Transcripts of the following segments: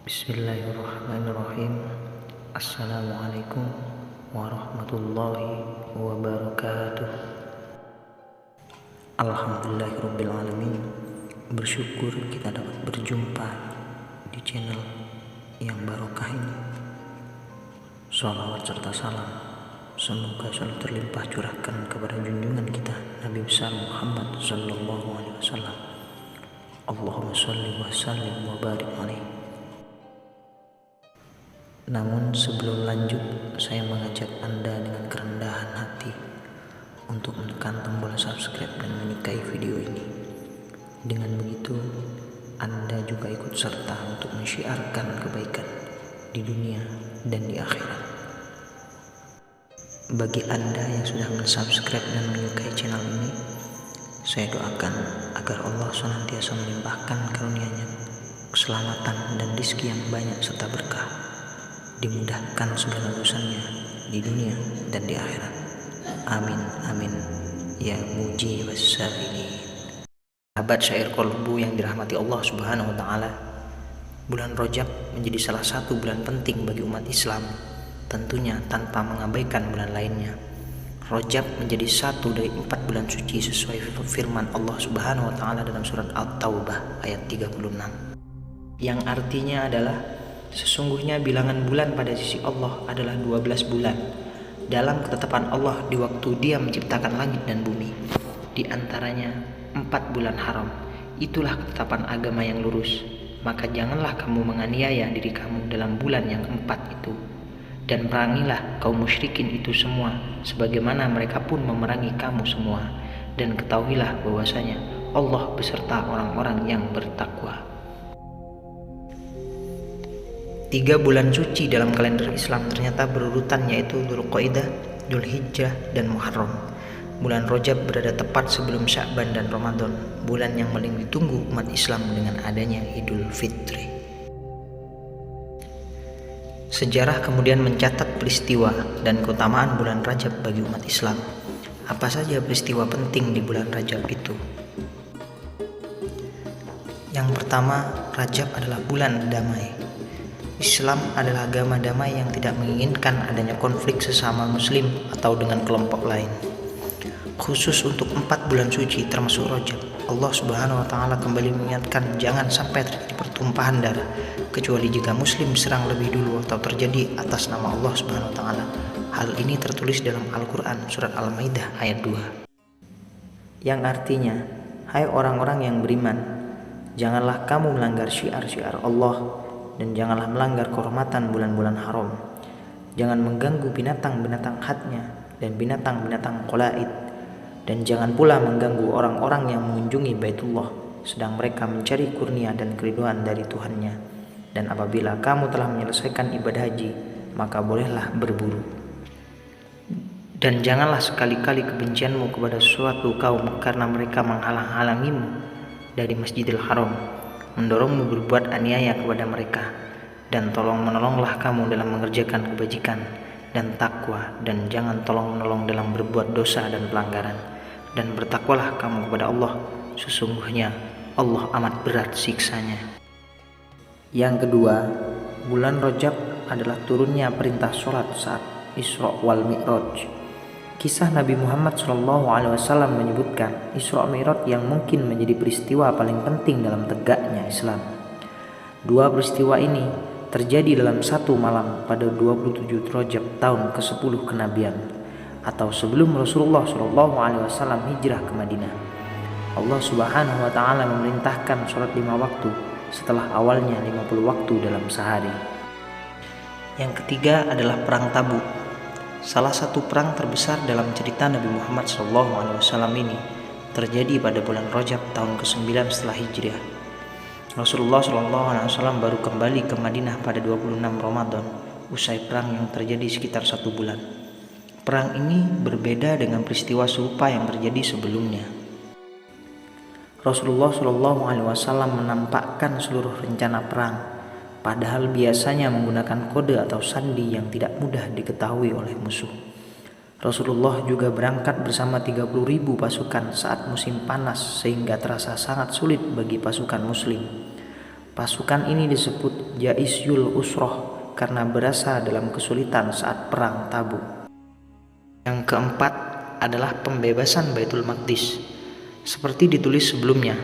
Bismillahirrahmanirrahim. Assalamualaikum warahmatullahi wabarakatuh. Alhamdulillahirrabbilalamin. Bersyukur kita dapat berjumpa di channel yang barokah ini. Shalawat serta salam semoga selalu terlimpah curahkan kepada junjungan kita Nabi besar Muhammad sallallahu alaihi wasallam. Allahumma shalli wa sallim wa barik alaihi. Namun sebelum lanjut, saya mengajak Anda dengan kerendahan hati untuk menekan tombol subscribe dan menyukai video ini. Dengan begitu, Anda juga ikut serta untuk mensyiarkan kebaikan di dunia dan di akhirat. Bagi Anda yang sudah mensubscribe dan menyukai channel ini, saya doakan agar Allah senantiasa melimpahkan karunia-Nya, keselamatan dan rezeki yang banyak serta berkah, dimudahkan segala urusannya di dunia dan di akhirat. Amin amin ya mujibas sa'ilin. Sahabat syair kolbu yang dirahmati Allah Subhanahu wa taala, bulan Rajab menjadi salah satu bulan penting bagi umat Islam, tentunya tanpa mengabaikan bulan lainnya. Rajab menjadi satu dari 4 bulan suci sesuai firman Allah Subhanahu wa taala dalam surat At-Taubah ayat 36, yang artinya adalah sesungguhnya bilangan bulan pada sisi Allah adalah 12 bulan dalam ketetapan Allah di waktu Dia menciptakan langit dan bumi. Di antaranya 4 bulan haram. Itulah ketetapan agama yang lurus. Maka janganlah kamu menganiaya diri kamu dalam bulan yang 4 itu. Dan perangilah kaum musyrikin itu semua, sebagaimana mereka pun memerangi kamu semua. Dan ketahuilah bahwasanya Allah beserta orang-orang yang bertakwa. 3 bulan suci dalam kalender Islam ternyata berurutan, yaitu Dzulqa'dah, Dzulhijjah, dan Muharram. Bulan Rajab berada tepat sebelum Sya'ban dan Ramadan, bulan yang paling ditunggu umat Islam dengan adanya Idul Fitri. Sejarah kemudian mencatat peristiwa dan keutamaan bulan Rajab bagi umat Islam. Apa saja peristiwa penting di bulan Rajab itu? Yang pertama, Rajab adalah bulan damai. Islam adalah agama damai yang tidak menginginkan adanya konflik sesama muslim atau dengan kelompok lain. Khusus untuk 4 bulan suci termasuk Rajab, Allah Subhanahu wa taala kembali mengingatkan jangan sampai terjadi pertumpahan darah kecuali jika muslim serang lebih dulu atau terjadi atas nama Allah Subhanahu wa taala. Hal ini tertulis dalam Al-Qur'an surat Al-Maidah ayat 2. Yang artinya, hai orang-orang yang beriman, janganlah kamu melanggar syiar-syiar Allah dan janganlah melanggar kehormatan bulan-bulan haram. Jangan mengganggu binatang-binatang hadnya dan binatang-binatang qalaid, dan jangan pula mengganggu orang-orang yang mengunjungi Baitullah sedang mereka mencari kurnia dan keridhaan dari Tuhannya. Dan apabila kamu telah menyelesaikan ibadah haji, maka bolehlah berburu. Dan janganlah sekali-kali kebencianmu kepada suatu kaum karena mereka menghalang-halangimu dari Masjidil Haram, mendorongmu berbuat aniaya kepada mereka. Dan tolong-menolonglah kamu dalam mengerjakan kebajikan dan takwa, dan jangan tolong-menolong dalam berbuat dosa dan pelanggaran. Dan bertakwalah kamu kepada Allah, sesungguhnya Allah amat berat siksanya. Yang kedua, bulan Rajab adalah turunnya perintah sholat saat Isra wal Mi'raj. Kisah Nabi Muhammad SAW menyebutkan Isra Mi'raj yang mungkin menjadi peristiwa paling penting dalam tegaknya Islam. 2 peristiwa ini terjadi dalam satu malam pada 27 Rajab tahun ke-10 kenabian, atau sebelum Rasulullah SAW hijrah ke Madinah. Allah Subhanahu wa taala memerintahkan sholat 5 waktu setelah awalnya 50 waktu dalam sehari. Yang ketiga adalah perang Tabuk. Salah satu perang terbesar dalam cerita Nabi Muhammad SAW ini terjadi pada bulan Rajab tahun ke-9 setelah hijrah. Rasulullah SAW baru kembali ke Madinah pada 26 Ramadan usai perang yang terjadi sekitar 1 bulan. Perang ini berbeda dengan peristiwa serupa yang terjadi sebelumnya. Rasulullah SAW menampakkan seluruh rencana perang, padahal biasanya menggunakan kode atau sandi yang tidak mudah diketahui oleh musuh. Rasulullah juga berangkat bersama 30.000 pasukan saat musim panas sehingga terasa sangat sulit bagi pasukan muslim. Pasukan ini disebut Jaisyul Usroh karena berasa dalam kesulitan saat perang Tabuk. Yang keempat adalah pembebasan Baitul Maqdis. Seperti ditulis sebelumnya,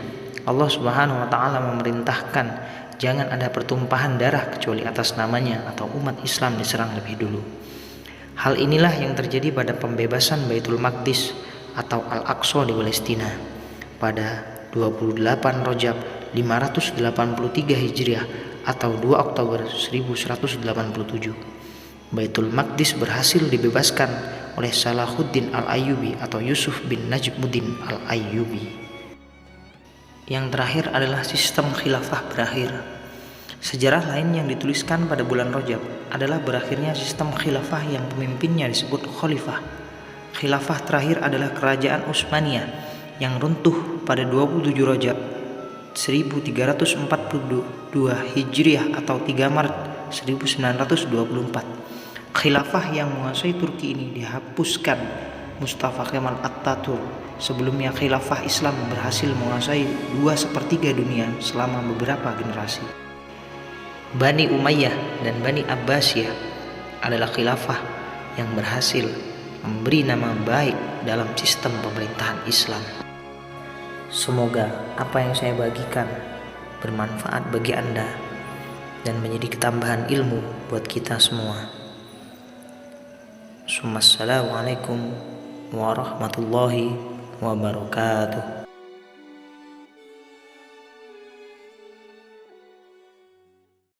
Allah Subhanahu wa taala memerintahkan jangan ada pertumpahan darah kecuali atas namanya atau umat Islam diserang lebih dulu. Hal inilah yang terjadi pada pembebasan Baitul Maqdis atau Al-Aqsa di Palestina pada 28 Rajab 583 Hijriah atau 2 Oktober 1187. Baitul Maqdis berhasil dibebaskan oleh Salahuddin Al-Ayyubi atau Yusuf bin Najmuddin Al-Ayyubi. Yang terakhir adalah sistem khilafah berakhir. Sejarah lain yang dituliskan pada bulan Rajab adalah berakhirnya sistem khilafah yang pemimpinnya disebut khalifah. Khilafah terakhir adalah kerajaan Utsmaniyah yang runtuh pada 27 Rajab 1342 Hijriah atau 3 Maret 1924. Khilafah yang menguasai Turki ini dihapuskan Mustafa Kemal Atatürk. Sebelumnya khilafah Islam berhasil menguasai 2/3 dunia selama beberapa generasi. Bani Umayyah dan Bani Abbasiyah adalah khilafah yang berhasil memberi nama baik dalam sistem pemerintahan Islam. Semoga apa yang saya bagikan bermanfaat bagi Anda dan menjadi ketambahan ilmu buat kita semua. Assalamualaikum warahmatullahi wabarakatuh.